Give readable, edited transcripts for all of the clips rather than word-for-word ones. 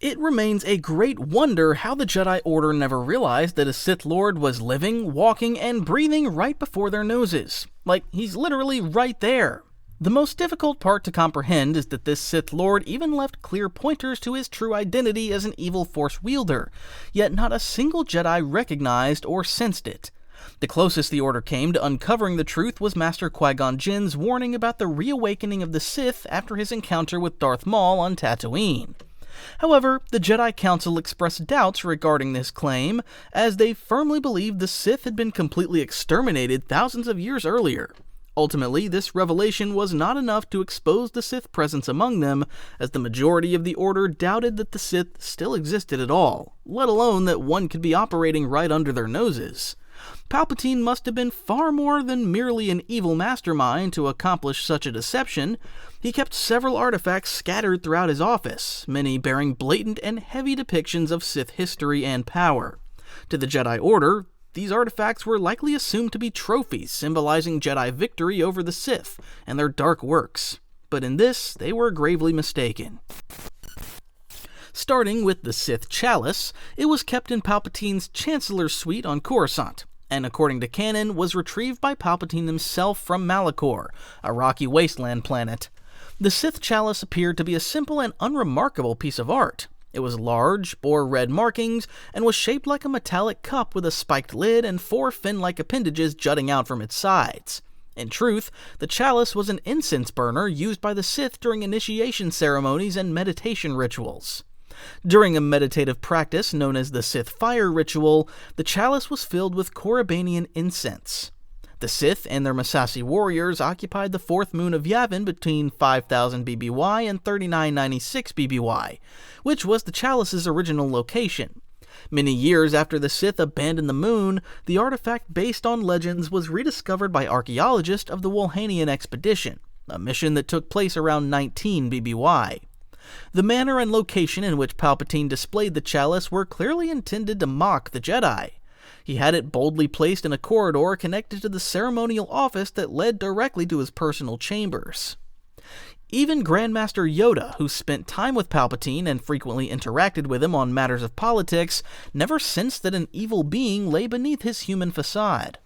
It remains a great wonder how the Jedi Order never realized that a Sith Lord was living, walking, and breathing right before their noses. Like, he's literally right there. The most difficult part to comprehend is that this Sith Lord even left clear pointers to his true identity as an evil Force wielder, yet not a single Jedi recognized or sensed it. The closest the Order came to uncovering the truth was Master Qui-Gon Jinn's warning about the reawakening of the Sith after his encounter with Darth Maul on Tatooine. However, the Jedi Council expressed doubts regarding this claim, as they firmly believed the Sith had been completely exterminated thousands of years earlier. Ultimately, this revelation was not enough to expose the Sith presence among them, as the majority of the Order doubted that the Sith still existed at all, let alone that one could be operating right under their noses. Palpatine must have been far more than merely an evil mastermind to accomplish such a deception. He kept several artifacts scattered throughout his office, many bearing blatant and heavy depictions of Sith history and power. To the Jedi Order, these artifacts were likely assumed to be trophies symbolizing Jedi victory over the Sith and their dark works, but in this, they were gravely mistaken. Starting with the Sith Chalice, it was kept in Palpatine's Chancellor's Suite on Coruscant, and according to canon, was retrieved by Palpatine himself from Malachor, a rocky wasteland planet. The Sith Chalice appeared to be a simple and unremarkable piece of art. It was large, bore red markings, and was shaped like a metallic cup with a spiked lid and 4 fin-like appendages jutting out from its sides. In truth, the chalice was an incense burner used by the Sith during initiation ceremonies and meditation rituals. During a meditative practice known as the Sith Fire Ritual, the chalice was filled with Korribanian incense. The Sith and their Massassi warriors occupied the 4th moon of Yavin between 5000 BBY and 3996 BBY, which was the chalice's original location. Many years after the Sith abandoned the moon, the artifact based on legends was rediscovered by archaeologists of the Wolhanian expedition, a mission that took place around 19 BBY. The manner and location in which Palpatine displayed the chalice were clearly intended to mock the Jedi. He had it boldly placed in a corridor connected to the ceremonial office that led directly to his personal chambers. Even Grandmaster Yoda, who spent time with Palpatine and frequently interacted with him on matters of politics, never sensed that an evil being lay beneath his human facade.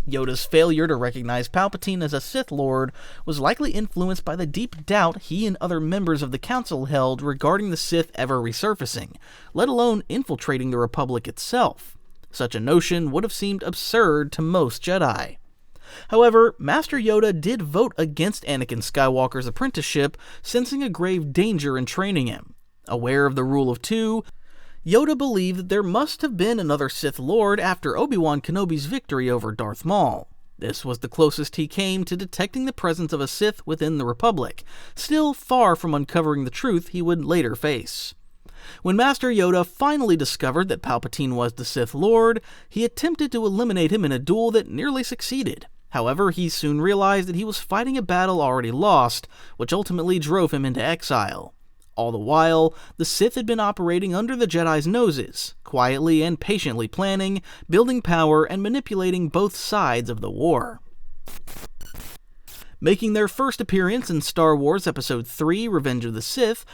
Yoda's failure to recognize Palpatine as a Sith Lord was likely influenced by the deep doubt he and other members of the Council held regarding the Sith ever resurfacing, let alone infiltrating the Republic itself. Such a notion would have seemed absurd to most Jedi. However, Master Yoda did vote against Anakin Skywalker's apprenticeship, sensing a grave danger in training him. Aware of the rule of 2, Yoda believed that there must have been another Sith Lord after Obi-Wan Kenobi's victory over Darth Maul. This was the closest he came to detecting the presence of a Sith within the Republic, still far from uncovering the truth he would later face. When Master Yoda finally discovered that Palpatine was the Sith Lord, he attempted to eliminate him in a duel that nearly succeeded. However, he soon realized that he was fighting a battle already lost, which ultimately drove him into exile. All the while, the Sith had been operating under the Jedi's noses, quietly and patiently planning, building power, and manipulating both sides of the war. Making their first appearance in Star Wars Episode 3, Revenge of the Sith,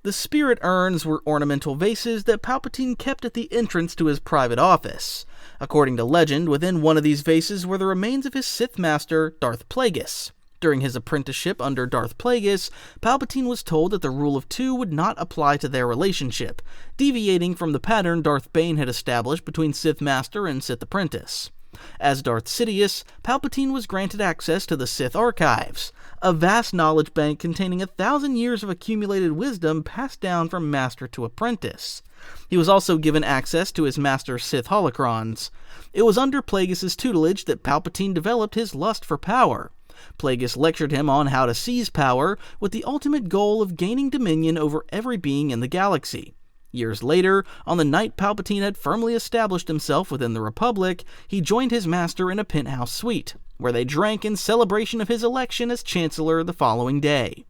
the spirit urns were ornamental vases that Palpatine kept at the entrance to his private office. According to legend, within one of these vases were the remains of his Sith Master, Darth Plagueis. During his apprenticeship under Darth Plagueis, Palpatine was told that the rule of 2 would not apply to their relationship, deviating from the pattern Darth Bane had established between Sith Master and Sith Apprentice. As Darth Sidious, Palpatine was granted access to the Sith Archives, a vast knowledge bank containing 1,000 years of accumulated wisdom passed down from Master to Apprentice. He was also given access to his Master's Sith holocrons. It was under Plagueis' tutelage that Palpatine developed his lust for power. Plagueis lectured him on how to seize power, with the ultimate goal of gaining dominion over every being in the galaxy. Years later, on the night Palpatine had firmly established himself within the Republic, he joined his master in a penthouse suite, where they drank in celebration of his election as Chancellor the following day.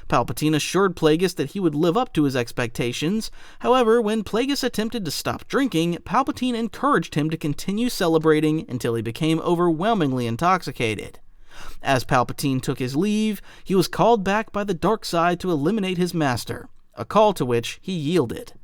Palpatine assured Plagueis that he would live up to his expectations. However, when Plagueis attempted to stop drinking, Palpatine encouraged him to continue celebrating until he became overwhelmingly intoxicated. As Palpatine took his leave, he was called back by the dark side to eliminate his master, a call to which he yielded.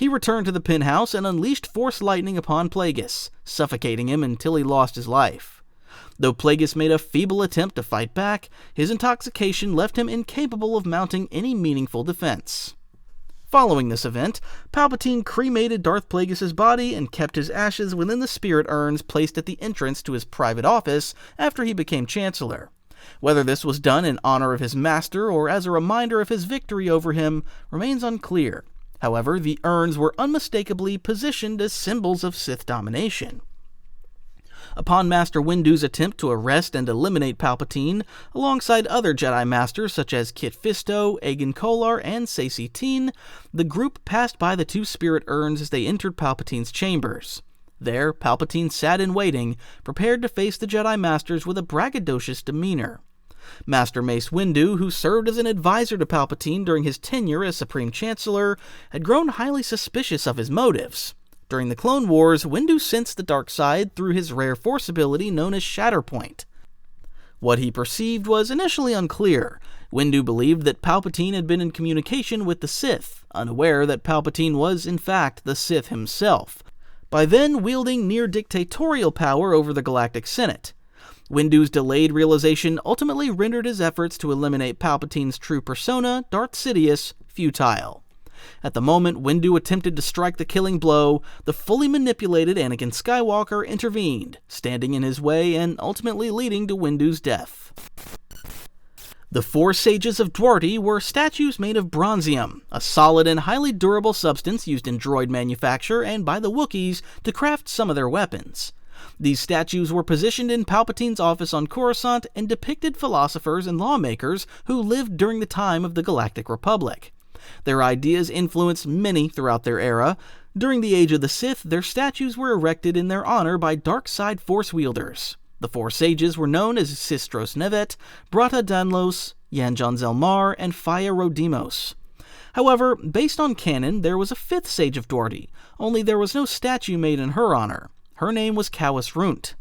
He returned to the penthouse and unleashed Force lightning upon Plagueis, suffocating him until he lost his life. Though Plagueis made a feeble attempt to fight back, his intoxication left him incapable of mounting any meaningful defense. Following this event, Palpatine cremated Darth Plagueis' body and kept his ashes within the spirit urns placed at the entrance to his private office after he became Chancellor. Whether this was done in honor of his master or as a reminder of his victory over him remains unclear. However, the urns were unmistakably positioned as symbols of Sith domination. Upon Master Windu's attempt to arrest and eliminate Palpatine, alongside other Jedi Masters such as Kit Fisto, Agen Kolar, and Saesee Tiin, the group passed by the two spirit urns as they entered Palpatine's chambers. There, Palpatine sat in waiting, prepared to face the Jedi Masters with a braggadocious demeanor. Master Mace Windu, who served as an advisor to Palpatine during his tenure as Supreme Chancellor, had grown highly suspicious of his motives. During the Clone Wars, Windu sensed the dark side through his rare Force ability known as Shatterpoint. What he perceived was initially unclear. Windu believed that Palpatine had been in communication with the Sith, unaware that Palpatine was, in fact, the Sith himself, by then wielding near-dictatorial power over the Galactic Senate. Windu's delayed realization ultimately rendered his efforts to eliminate Palpatine's true persona, Darth Sidious, futile. At the moment Windu attempted to strike the killing blow, the fully manipulated Anakin Skywalker intervened, standing in his way and ultimately leading to Windu's death. The four sages of Dwarti were statues made of bronzium, a solid and highly durable substance used in droid manufacture and by the Wookiees to craft some of their weapons. These statues were positioned in Palpatine's office on Coruscant and depicted philosophers and lawmakers who lived during the time of the Galactic Republic. Their ideas influenced many throughout their era. During the Age of the Sith, their statues were erected in their honor by dark side Force wielders. The four sages were known as Sistros Nevet, Brata Danlos, Yanjan Zelmar, and Faya Rodimos. However, based on canon, there was a fifth sage of Dwarti, only there was no statue made in her honor. Her name was Cowis Runt.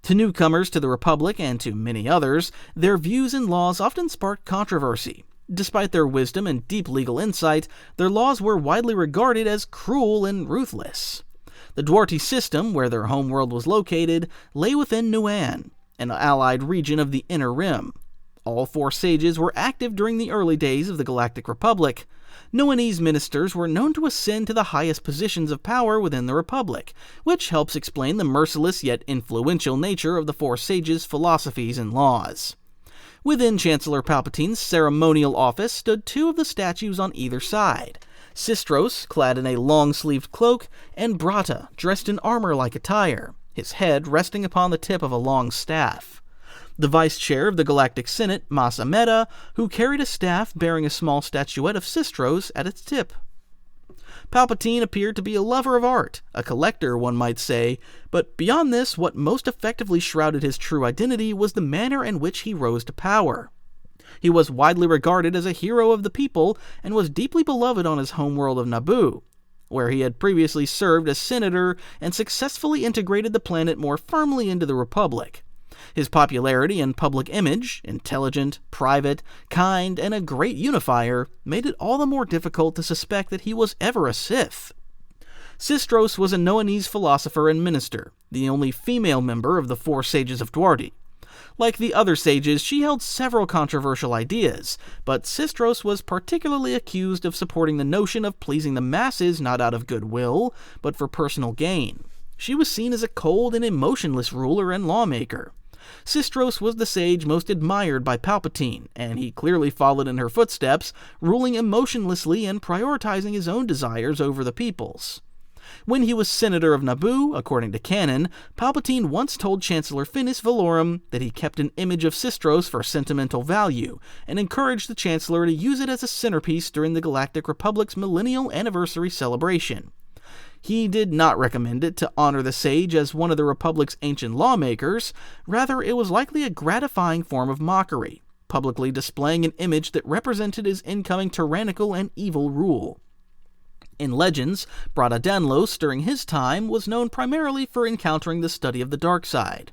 To newcomers to the Republic and to many others, their views and laws often sparked controversy. Despite their wisdom and deep legal insight, their laws were widely regarded as cruel and ruthless. The Dwarti system, where their homeworld was located, lay within Nuan, an allied region of the Inner Rim. All four sages were active during the early days of the Galactic Republic. Nuanese ministers were known to ascend to the highest positions of power within the Republic, which helps explain the merciless yet influential nature of the four sages' philosophies and laws. Within Chancellor Palpatine's ceremonial office stood two of the statues on either side, Sistros, clad in a long-sleeved cloak, and Brata, dressed in armor-like attire, his head resting upon the tip of a long staff. The vice chair of the Galactic Senate, Mas Amedda, who carried a staff bearing a small statuette of Sistros at its tip. Palpatine appeared to be a lover of art, a collector, one might say, but beyond this, what most effectively shrouded his true identity was the manner in which he rose to power. He was widely regarded as a hero of the people and was deeply beloved on his homeworld of Naboo, where he had previously served as senator and successfully integrated the planet more firmly into the Republic. His popularity and public image, intelligent, private, kind, and a great unifier, made it all the more difficult to suspect that he was ever a Sith. Sistros was a Nuanese philosopher and minister, the only female member of the four sages of Dwarti. Like the other sages, she held several controversial ideas, but Sistros was particularly accused of supporting the notion of pleasing the masses not out of goodwill, but for personal gain. She was seen as a cold and emotionless ruler and lawmaker. Sistros was the sage most admired by Palpatine, and he clearly followed in her footsteps, ruling emotionlessly and prioritizing his own desires over the people's. When he was Senator of Naboo, according to canon, Palpatine once told Chancellor Finis Valorum that he kept an image of Sistros for sentimental value, and encouraged the Chancellor to use it as a centerpiece during the Galactic Republic's millennial anniversary celebration. He did not recommend it to honor the sage as one of the Republic's ancient lawmakers. Rather, it was likely a gratifying form of mockery, publicly displaying an image that represented his incoming tyrannical and evil rule. In legends, Brata Danlos, during his time, was known primarily for encountering the study of the dark side.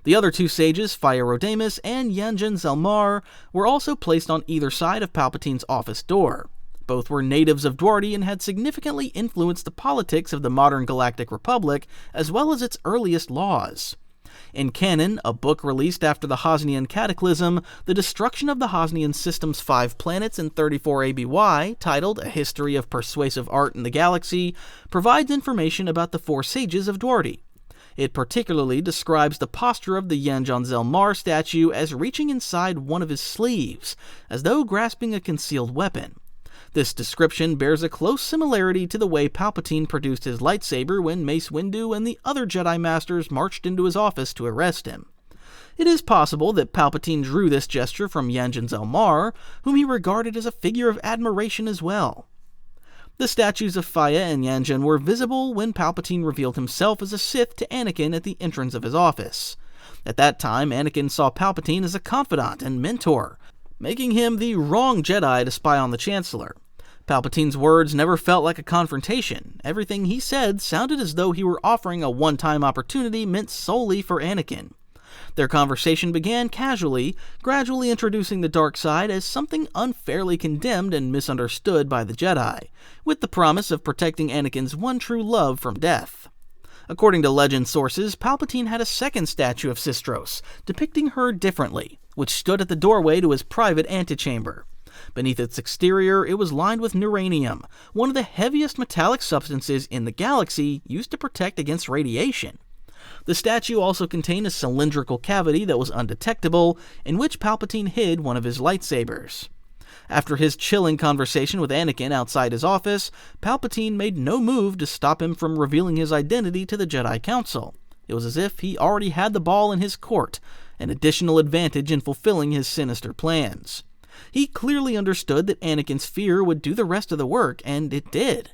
The other two sages, Faya Rodamus and Yanjan Zelmar, were also placed on either side of Palpatine's office door. Both were natives of Dwardi and had significantly influenced the politics of the modern Galactic Republic, as well as its earliest laws. In canon, a book released after the Hosnian Cataclysm, the destruction of the Hosnian system's 5 planets in 34 ABY, titled A History of Persuasive Art in the Galaxy, provides information about the 4 sages of Dwardi. It particularly describes the posture of the Yanjan Mar statue as reaching inside one of his sleeves, as though grasping a concealed weapon. This description bears a close similarity to the way Palpatine produced his lightsaber when Mace Windu and the other Jedi Masters marched into his office to arrest him. It is possible that Palpatine drew this gesture from Yanjan Mar, whom he regarded as a figure of admiration as well. The statues of Faya and Yanjan were visible when Palpatine revealed himself as a Sith to Anakin at the entrance of his office. At that time, Anakin saw Palpatine as a confidant and mentor, making him the wrong Jedi to spy on the Chancellor. Palpatine's words never felt like a confrontation. Everything he said sounded as though he were offering a one-time opportunity meant solely for Anakin. Their conversation began casually, gradually introducing the dark side as something unfairly condemned and misunderstood by the Jedi, with the promise of protecting Anakin's one true love from death. According to legend sources, Palpatine had a second statue of Sistros, depicting her differently, which stood at the doorway to his private antechamber. Beneath its exterior, it was lined with neuranium, one of the heaviest metallic substances in the galaxy used to protect against radiation. The statue also contained a cylindrical cavity that was undetectable, in which Palpatine hid one of his lightsabers. After his chilling conversation with Anakin outside his office, Palpatine made no move to stop him from revealing his identity to the Jedi Council. It was as if he already had the ball in his court, an additional advantage in fulfilling his sinister plans. He clearly understood that Anakin's fear would do the rest of the work, and it did.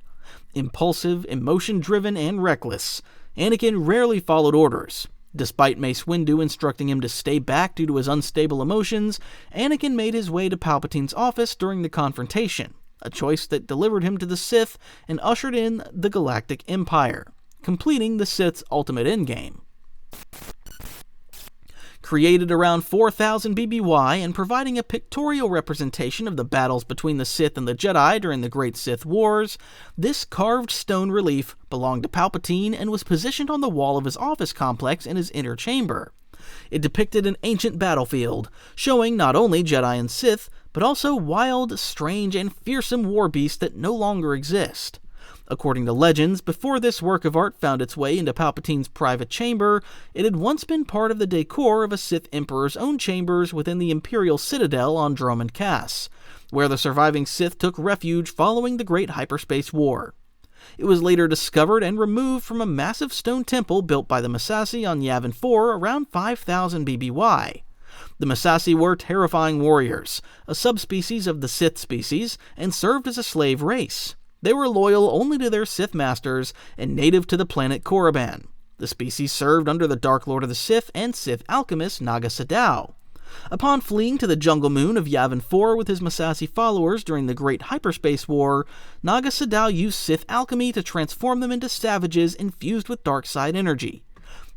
Impulsive, emotion-driven, and reckless, Anakin rarely followed orders. Despite Mace Windu instructing him to stay back due to his unstable emotions, Anakin made his way to Palpatine's office during the confrontation, a choice that delivered him to the Sith and ushered in the Galactic Empire, completing the Sith's ultimate endgame. Created around 4000 BBY and providing a pictorial representation of the battles between the Sith and the Jedi during the Great Sith Wars, this carved stone relief belonged to Palpatine and was positioned on the wall of his office complex in his inner chamber. It depicted an ancient battlefield, showing not only Jedi and Sith, but also wild, strange, and fearsome war beasts that no longer exist. According to legends, before this work of art found its way into Palpatine's private chamber, it had once been part of the decor of a Sith Emperor's own chambers within the Imperial Citadel on Dromund Kaas, where the surviving Sith took refuge following the Great Hyperspace War. It was later discovered and removed from a massive stone temple built by the Massassi on Yavin 4 around 5000 BBY. The Massassi were terrifying warriors, a subspecies of the Sith species, and served as a slave race. They were loyal only to their Sith Masters and native to the planet Korriban. The species served under the Dark Lord of the Sith and Sith alchemist Naga Sadow. Upon fleeing to the jungle moon of Yavin 4 with his Massassi followers during the Great Hyperspace War, Naga Sadow used Sith alchemy to transform them into savages infused with dark side energy.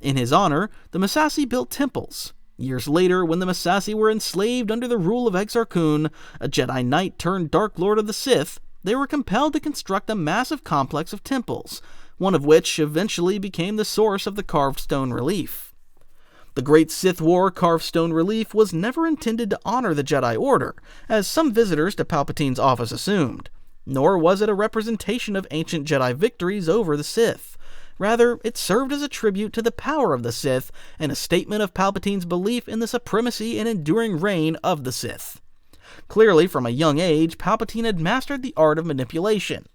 In his honor, the Massassi built temples. Years later, when the Massassi were enslaved under the rule of Exar Kun, a Jedi Knight turned Dark Lord of the Sith, they were compelled to construct a massive complex of temples, one of which eventually became the source of the carved stone relief. The Great Sith War carved stone relief was never intended to honor the Jedi Order, as some visitors to Palpatine's office assumed, nor was it a representation of ancient Jedi victories over the Sith. Rather, it served as a tribute to the power of the Sith and a statement of Palpatine's belief in the supremacy and enduring reign of the Sith. Clearly, from a young age, Palpatine had mastered the art of manipulation.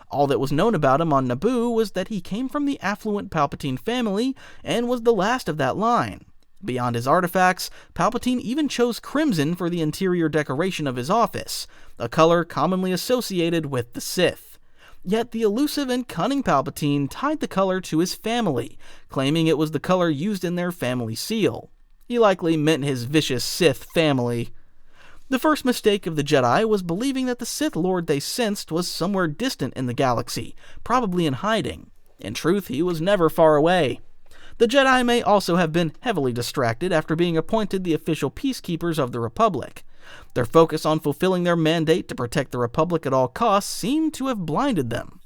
All that was known about him on Naboo was that he came from the affluent Palpatine family and was the last of that line. Beyond his artifacts, Palpatine even chose crimson for the interior decoration of his office, a color commonly associated with the Sith. Yet the elusive and cunning Palpatine tied the color to his family, claiming it was the color used in their family seal. He likely meant his vicious Sith family. The first mistake of the Jedi was believing that the Sith Lord they sensed was somewhere distant in the galaxy, probably in hiding. In truth, he was never far away. The Jedi may also have been heavily distracted after being appointed the official peacekeepers of the Republic. Their focus on fulfilling their mandate to protect the Republic at all costs seemed to have blinded them.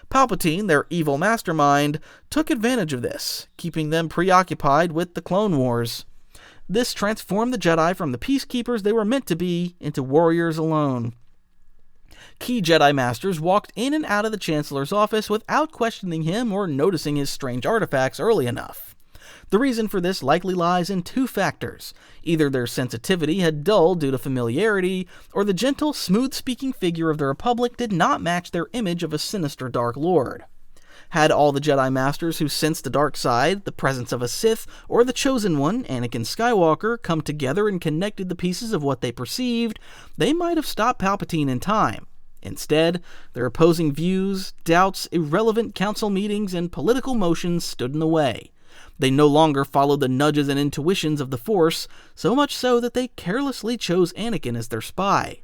Palpatine, their evil mastermind, took advantage of this, keeping them preoccupied with the Clone Wars. This transformed the Jedi from the peacekeepers they were meant to be into warriors alone. Key Jedi Masters walked in and out of the Chancellor's office without questioning him or noticing his strange artifacts early enough. The reason for this likely lies in two factors. Either their sensitivity had dulled due to familiarity, or the gentle, smooth-speaking figure of the Republic did not match their image of a sinister Dark Lord. Had all the Jedi Masters who sensed the dark side, the presence of a Sith, or the Chosen One, Anakin Skywalker, come together and connected the pieces of what they perceived, they might have stopped Palpatine in time. Instead, their opposing views, doubts, irrelevant council meetings, and political motions stood in the way. They no longer followed the nudges and intuitions of the Force, so much so that they carelessly chose Anakin as their spy.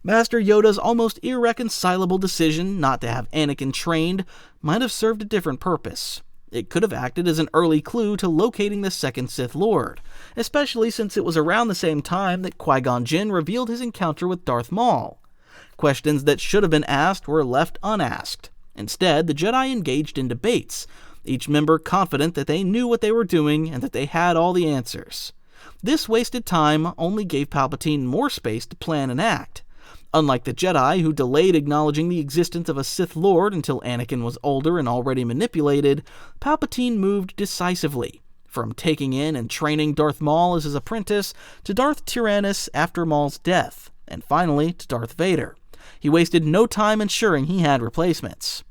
Master Yoda's almost irreconcilable decision not to have Anakin trained might have served a different purpose. It could have acted as an early clue to locating the second Sith Lord, especially since it was around the same time that Qui-Gon Jinn revealed his encounter with Darth Maul. Questions that should have been asked were left unasked. Instead, the Jedi engaged in debates, each member confident that they knew what they were doing and that they had all the answers. This wasted time only gave Palpatine more space to plan and act. Unlike the Jedi, who delayed acknowledging the existence of a Sith Lord until Anakin was older and already manipulated, Palpatine moved decisively, from taking in and training Darth Maul as his apprentice to Darth Tyrannus after Maul's death, and finally to Darth Vader. He wasted no time ensuring he had replacements.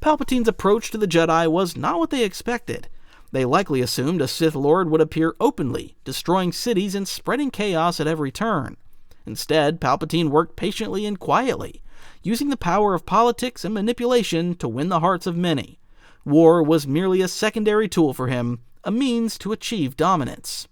Palpatine's approach to the Jedi was not what they expected. They likely assumed a Sith Lord would appear openly, destroying cities and spreading chaos at every turn. Instead, Palpatine worked patiently and quietly, using the power of politics and manipulation to win the hearts of many. War was merely a secondary tool for him, a means to achieve dominance.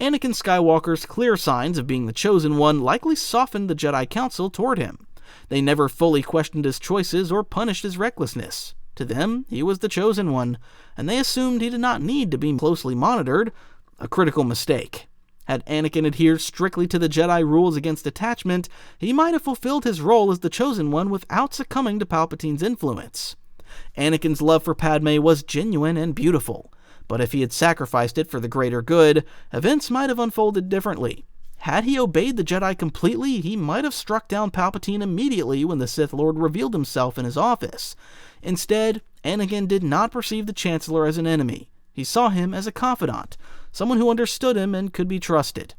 Anakin Skywalker's clear signs of being the Chosen One likely softened the Jedi Council toward him. They never fully questioned his choices or punished his recklessness. To them, he was the Chosen One, and they assumed he did not need to be closely monitored, a critical mistake. Had Anakin adhered strictly to the Jedi rules against attachment, he might have fulfilled his role as the Chosen One without succumbing to Palpatine's influence. Anakin's love for Padme was genuine and beautiful, but if he had sacrificed it for the greater good, events might have unfolded differently. Had he obeyed the Jedi completely, he might have struck down Palpatine immediately when the Sith Lord revealed himself in his office. Instead, Anakin did not perceive the Chancellor as an enemy. He saw him as a confidant, someone who understood him and could be trusted.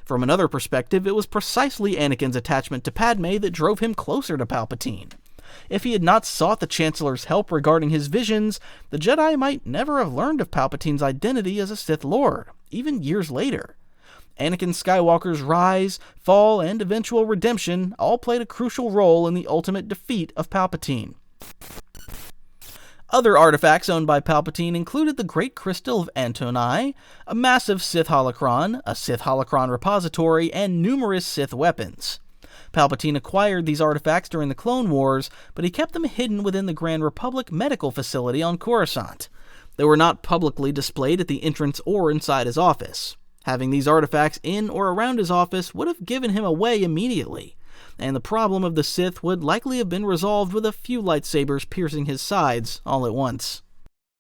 From another perspective, it was precisely Anakin's attachment to Padme that drove him closer to Palpatine. If he had not sought the Chancellor's help regarding his visions, the Jedi might never have learned of Palpatine's identity as a Sith Lord, even years later. Anakin Skywalker's rise, fall, and eventual redemption all played a crucial role in the ultimate defeat of Palpatine. Other artifacts owned by Palpatine included the Great Crystal of Antoni, a massive Sith holocron, a Sith holocron repository, and numerous Sith weapons. Palpatine acquired these artifacts during the Clone Wars, but he kept them hidden within the Grand Republic medical facility on Coruscant. They were not publicly displayed at the entrance or inside his office. Having these artifacts in or around his office would have given him away immediately, and the problem of the Sith would likely have been resolved with a few lightsabers piercing his sides all at once.